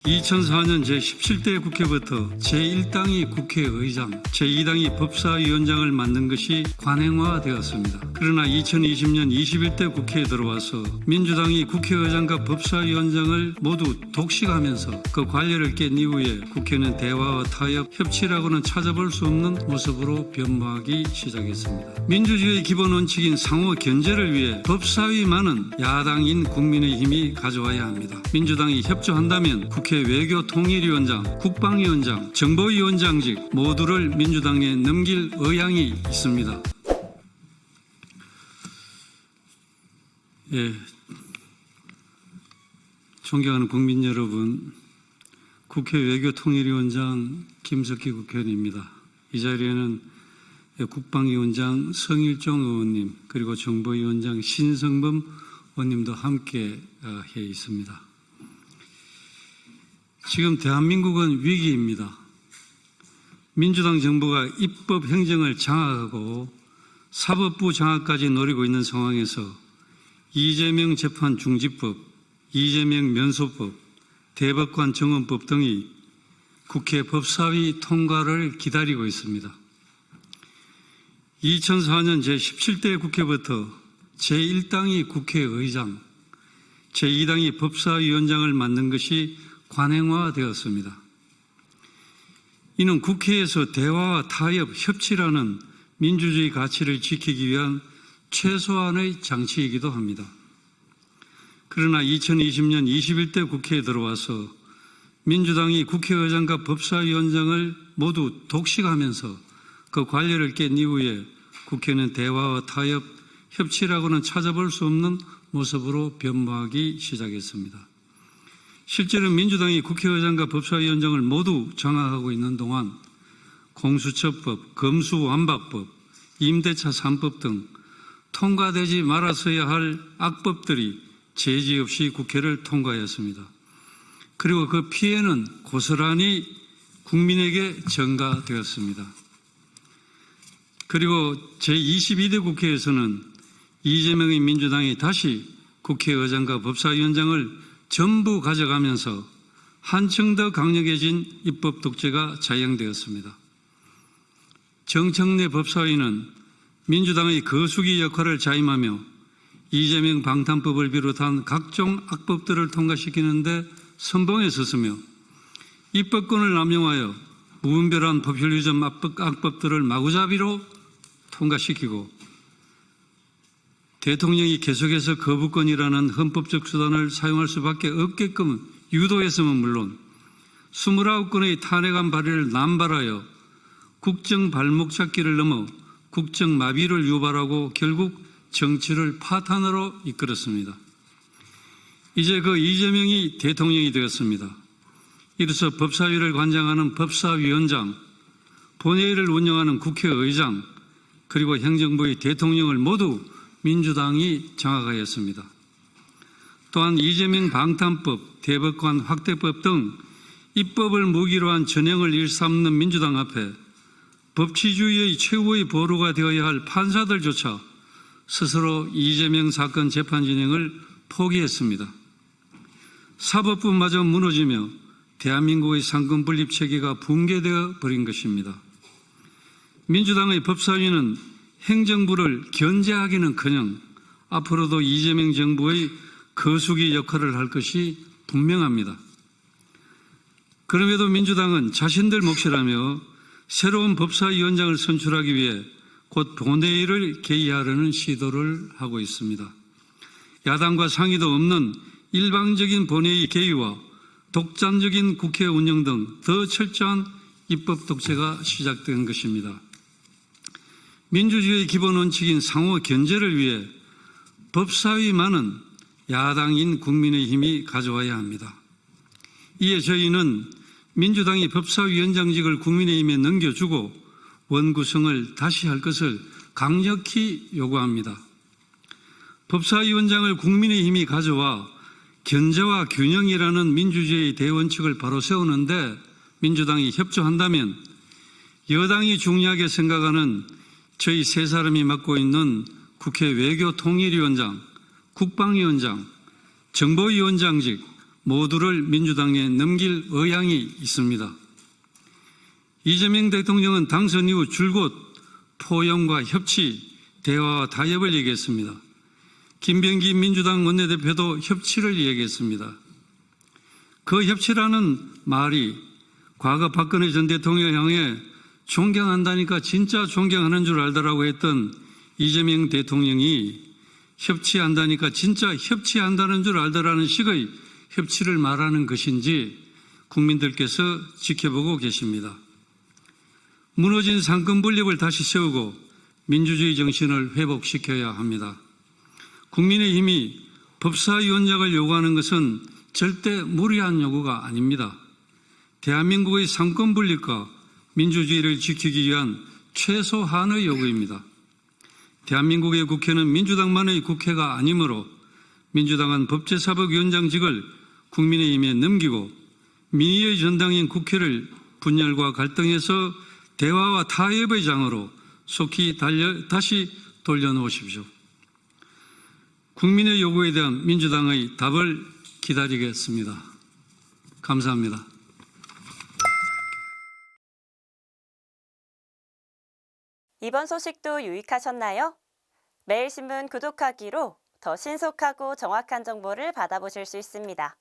2004년 제17대 국회부터 제1당이 국회의장, 제2당이 법사위원장을 맡는 것이 관행화되었습니다. 그러나 2020년 21대 국회에 들어와서 민주당이 국회의장과 법사위원장을 모두 독식하면서 그 관례를 깬 이후에 국회는 대화와 타협, 협치라고는 찾아볼 수 없는 모습으로 변모하기 시작했습니다. 민주주의의 기본 원칙인 상호 견제를 위해 법사위만은 야당인 국민의힘이 가져와야 합니다. 민주당이 협조한다면 국회 외교통일위원장, 국방위원장, 정보위원장직 모두를 민주당에 넘길 의향이 있습니다. 존경하는 국민 여러분, 국회 외교통일위원장 김석희 국회의원입니다. 이 자리에는 국방위원장 성일종 의원님 그리고 정보위원장 신성범 의원님도 함께 해 있습니다. 지금 대한민국은 위기입니다. 민주당 정부가 입법 행정을 장악하고 사법부 장악까지 노리고 있는 상황에서 이재명 재판 중지법, 이재명 면소법, 대법관 정원법 등이 국회 법사위 통과를 기다리고 있습니다. 2004년 제17대 국회부터 제1당이 국회의장, 제2당이 법사위원장을 맡는 것이 관행화되었습니다. 이는 국회에서 대화와 타협, 협치라는 민주주의 가치를 지키기 위한 최소한의 장치이기도 합니다. 그러나 2020년 21대 국회에 들어와서 민주당이 국회의장과 법사위원장을 모두 독식하면서 그 관례를 깬 이후에 국회는 대화와 타협, 협치라고는 찾아볼 수 없는 모습으로 변모하기 시작했습니다. 실제로 민주당이 국회의장과 법사위원장을 모두 장악하고 있는 동안 공수처법, 검수완박법, 임대차 3법 등 통과되지 말았어야 할 악법들이 제지 없이 국회를 통과했습니다. 그리고 그 피해는 고스란히 국민에게 전가되었습니다. 그리고 제22대 국회에서는 이재명의 민주당이 다시 국회의장과 법사위원장을 전부 가져가면서 한층 더 강력해진 입법 독재가 자행되었습니다. 정청래 법사위는 민주당의 거수기 역할을 자임하며 이재명 방탄법을 비롯한 각종 악법들을 통과시키는데 선봉에 섰으며 입법권을 남용하여 무분별한 법률위반 악법들을 마구잡이로 통과시키고 대통령이 계속해서 거부권이라는 헌법적 수단을 사용할 수밖에 없게끔 유도했으면 물론 29건의 탄핵안 발의를 남발하여 국정 발목 잡기를 넘어 국정 마비를 유발하고 결국 정치를 파탄으로 이끌었습니다. 이제 그 이재명이 대통령이 되었습니다. 이로써 법사위를 관장하는 법사위원장, 본회의를 운영하는 국회의장, 그리고 행정부의 대통령을 모두 민주당이 장악하였습니다. 또한 이재명 방탄법, 대법관 확대법 등 입법을 무기로 한 전형을 일삼는 민주당 앞에 법치주의의 최후의 보루가 되어야 할 판사들조차 스스로 이재명 사건 재판 진행을 포기했습니다. 사법부마저 무너지며 대한민국의 상권 분립 체계가 붕괴되어 버린 것입니다. 민주당의 법사위는 행정부를 견제하기는커녕 앞으로도 이재명 정부의 거수기 역할을 할 것이 분명합니다. 그럼에도 민주당은 자신들 몫이라며 새로운 법사위원장을 선출하기 위해 곧 본회의를 개의하려는 시도를 하고 있습니다. 야당과 상의도 없는 일방적인 본회의 개의와 독단적인 국회 운영 등 더 철저한 입법 독재가 시작된 것입니다. 민주주의의 기본 원칙인 상호 견제를 위해 법사위만은 야당인 국민의힘이 가져와야 합니다. 이에 저희는 민주당이 법사위원장직을 국민의힘에 넘겨주고 원구성을 다시 할 것을 강력히 요구합니다. 법사위원장을 국민의힘이 가져와 견제와 균형이라는 민주주의의 대원칙을 바로 세우는데 민주당이 협조한다면 여당이 중요하게 생각하는 저희 세 사람이 맡고 있는 국회 외교통일위원장, 국방위원장, 정보위원장직 모두를 민주당에 넘길 의향이 있습니다. 이재명 대통령은 당선 이후 줄곧 포용과 협치, 대화와 타협을 얘기했습니다. 김병기 민주당 원내대표도 협치를 얘기했습니다. 그 협치라는 말이 과거 박근혜 전 대통령을 향해 존경한다니까 진짜 존경하는 줄 알더라고 했던 이재명 대통령이 협치한다니까 진짜 협치한다는 줄 알더라는 식의 협치를 말하는 것인지 국민들께서 지켜보고 계십니다. 무너진 상권 분립을 다시 세우고 민주주의 정신을 회복시켜야 합니다. 국민의힘이 법사위원장을 요구하는 것은 절대 무리한 요구가 아닙니다. 대한민국의 상권 분립과 민주주의를 지키기 위한 최소한의 요구입니다. 대한민국의 국회는 민주당만의 국회가 아니므로 민주당은 법제사법위원장직을 국민의힘에 넘기고 민의의 전당인 국회를 분열과 갈등에서 대화와 타협의 장으로 속히 다시 돌려놓으십시오. 국민의 요구에 대한 민주당의 답을 기다리겠습니다. 감사합니다. 이번 소식도 유익하셨나요? 매일신문 구독하기로 더 신속하고 정확한 정보를 받아보실 수 있습니다.